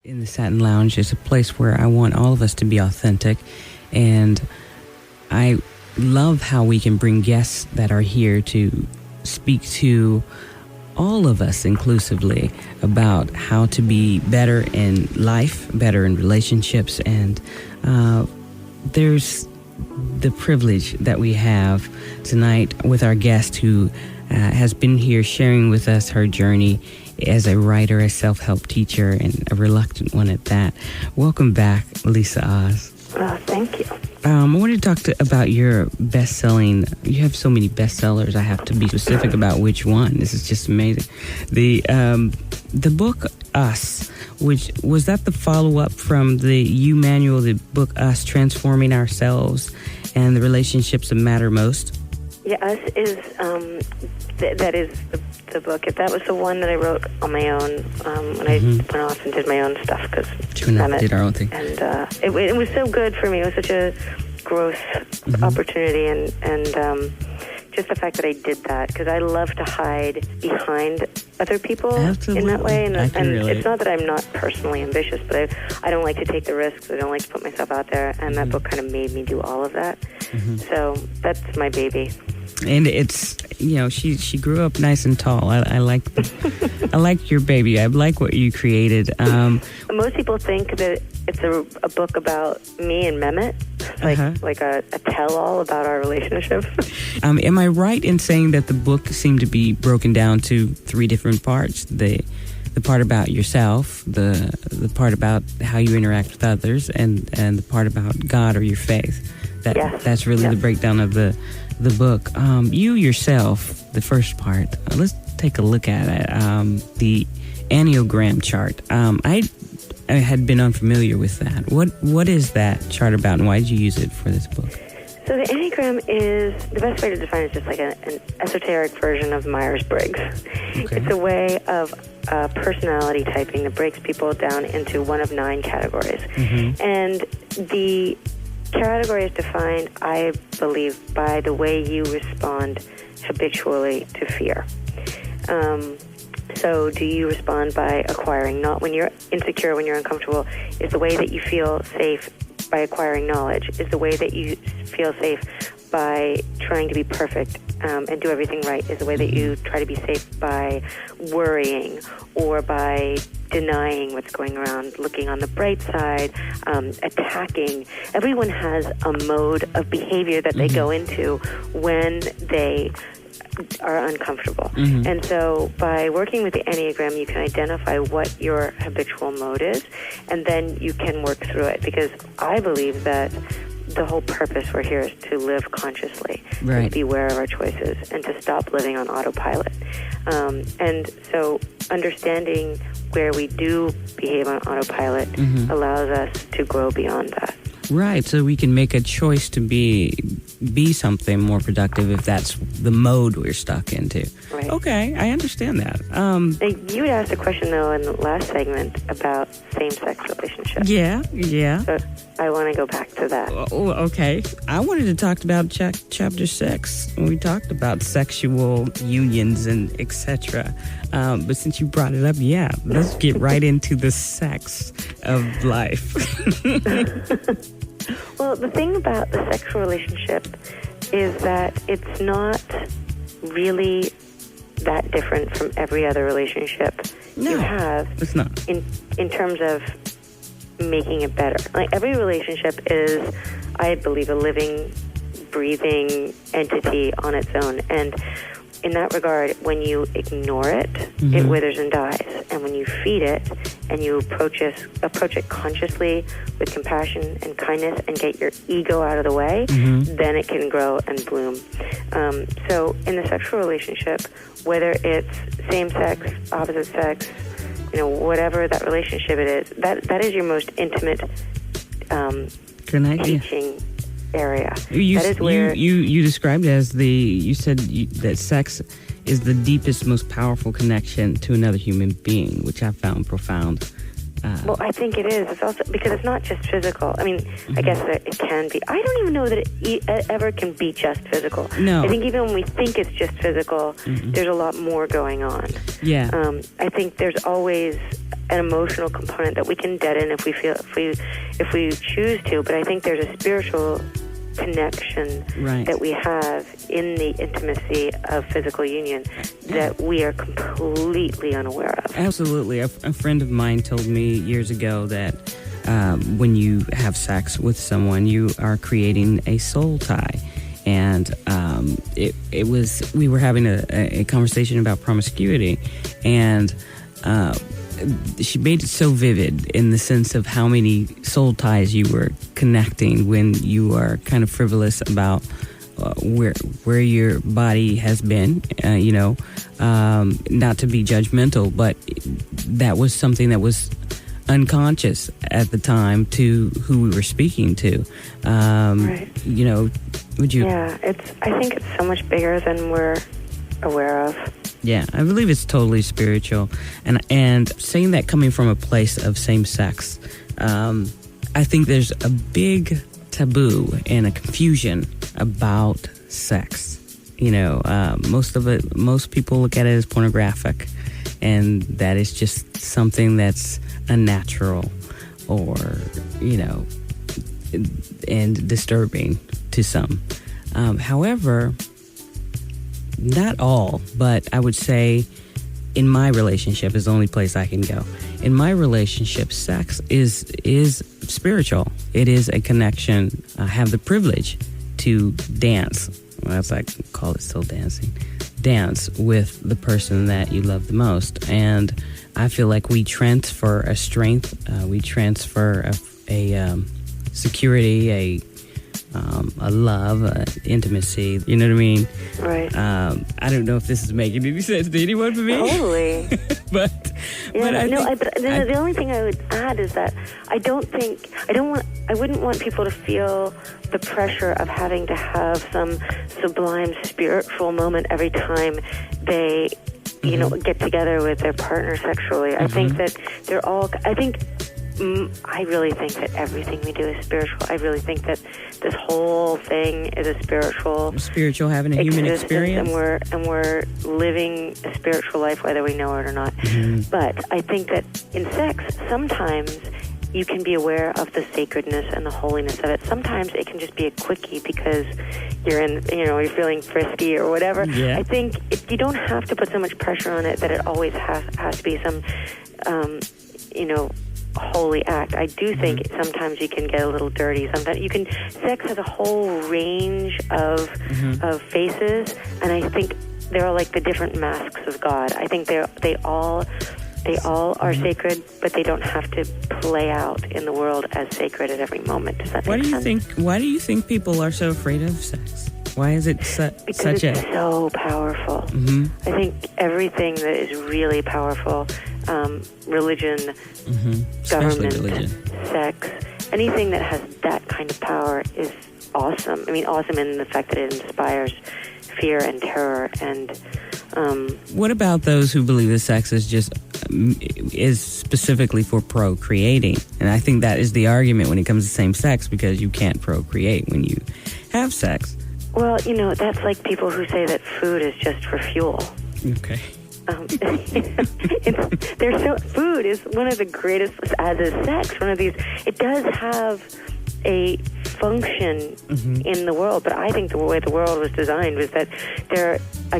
in the Satin Lounge is a place where I want all of us to be authentic, and I love how we can bring guests that are here to speak to all of us inclusively about how to be better in life, better in relationships, and there's the privilege that we have tonight with our guest who has been here sharing with us her journey as a writer, a self-help teacher, and a reluctant one at that. Welcome back, Lisa Oz. Thank you. I wanted to talk about your best-selling. You have so many bestsellers. I have to be specific about which one. This is just amazing. The book Us, which was that the follow-up from the You manual, the book Us, Transforming Ourselves and the Relationships That Matter Most? Yeah, Us is that is the book. If that was the one that I wrote on my own when I went off and did my own stuff, because we did our own thing, and it was so good for me. It was such a growth opportunity, and just the fact that I did that, because I love to hide behind other people in that way, and it's not that I'm not personally ambitious, but I don't like to take the risks. I don't like to put myself out there, and that book kind of made me do all of that. So that's my baby. And it's, she grew up nice and tall. I like your baby. I like what you created. Most people think that it's a book about me and Mehmet, like a tell-all about our relationship. Am I right in saying that the book seemed to be broken down to 3 different parts? The part about yourself, the part about how you interact with others, and the part about God or your faith. That's really the breakdown of the book. You yourself, the first part, let's take a look at it. The Aniogram Chart. I had been unfamiliar with that. What is that chart about, and why did you use it for this book? So the Enneagram is, the best way to define it is just like an esoteric version of Myers-Briggs. Okay. It's a way of personality typing that breaks people down into one of 9 categories. And the category is defined, I believe, by the way you respond habitually to fear. So do you respond by acquiring, not when you're insecure, when you're uncomfortable, is the way that you feel safe by acquiring knowledge, is the way that you feel safe by trying to be perfect and do everything right, is the way that you try to be safe by worrying or by denying what's going around, looking on the bright side, attacking. Everyone has a mode of behavior that they go into when they are uncomfortable. And so by working with the Enneagram, you can identify what your habitual mode is, and then you can work through it, because I believe that the whole purpose we're here is to live consciously, and to be aware of our choices, and to stop living on autopilot. And so understanding where we do behave on autopilot allows us to grow beyond that. Right, so we can make a choice to be something more productive if that's the mode we're stuck into. Right. Okay, I understand that. You had asked a question, though, in the last segment about same-sex relationships. Yeah. So I want to go back to that. Oh, okay. I wanted to talk about Chapter 6. We talked about sexual unions and etc. But since you brought it up, let's get right into the sex of life. Well, the thing about the sexual relationship is that it's not really that different from every other relationship you have. It's not. In terms of making it better. Like, every relationship is, I believe, a living, breathing entity on its own. And in that regard, when you ignore it, it withers and dies. And when you feed it and you approach it consciously with compassion and kindness and get your ego out of the way, then it can grow and bloom. So in the sexual relationship, whether it's same-sex, opposite sex, whatever that relationship it is, that is your most intimate teaching area. That is where you described it as you said that sex is the deepest, most powerful connection to another human being, which I found profound. Well, I think it is. It's also because it's not just physical. I mean, I guess that it can be. I don't even know that it ever can be just physical. No. I think even when we think it's just physical, there's a lot more going on. Yeah. I think there's always an emotional component that we can deaden if we choose to. But I think there's a spiritual connection that we have in the intimacy of physical union that we are completely unaware of. Absolutely. A friend of mine told me years ago that when you have sex with someone, you are creating a soul tie. And we were having a conversation about promiscuity, and she made it so vivid in the sense of how many soul ties you were connecting when you are kind of frivolous about where your body has been, not to be judgmental, but that was something that was unconscious at the time to who we were speaking to. Would you? Yeah, I think it's so much bigger than we're aware of. Yeah, I believe it's totally spiritual. And saying that coming from a place of same sex, I think there's a big taboo and a confusion about sex. Most people look at it as pornographic, and that is just something that's unnatural or, and disturbing to some. However, not all, but I would say in my relationship is the only place I can go. In my relationship, sex is spiritual. It is a connection. I have the privilege to dance. Well, as I call it, still dancing. Dance with the person that you love the most. And I feel like we transfer a strength. We transfer a security, a love, intimacy. You know what I mean? Right. I don't know if this is making any sense to anyone but me. Totally. The only thing I would add is that I wouldn't want people to feel the pressure of having to have some sublime spiritual moment every time they, get together with their partner sexually. I think that I really think that everything we do is spiritual. I really think that this whole thing is a spiritual having a human experience, and we're living a spiritual life whether we know it or not. But I think that in sex, sometimes you can be aware of the sacredness and the holiness of it. Sometimes it can just be a quickie because you're feeling frisky or whatever. Yeah. I think you don't have to put so much pressure on it that it always has to be some, holy act. I do think sometimes you can get a little dirty. Sometimes sex has a whole range of faces, and I think they're like the different masks of God. I think they all are sacred, but they don't have to play out in the world as sacred at every moment. Does that make sense? Why do you think people are so afraid of sex? Why is it such so powerful? I think everything that is really powerful, religion, government, sex, anything that has that kind of power is awesome. I mean, awesome in the fact that it inspires fear and terror. And what about those who believe that sex is specifically for procreating? And I think that is the argument when it comes to same sex, because you can't procreate when you have sex. Well, that's like people who say that food is just for fuel. Okay. Food is one of the greatest, as is sex, one of these. It does have a function in the world, but I think the way the world was designed was that I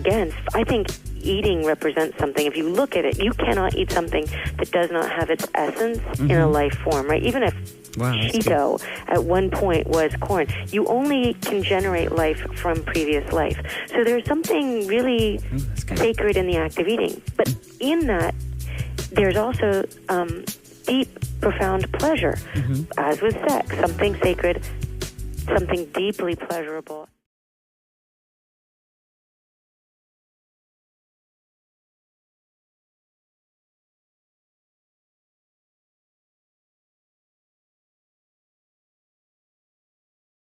think eating represents something. If you look at it, you cannot eat something that does not have its essence in a life form, right? Even if Cheeto at one point was corn, you only can generate life from previous life. So there's something really sacred in the act of eating. But in that, there's also deep, profound pleasure, as with sex, something sacred, something deeply pleasurable.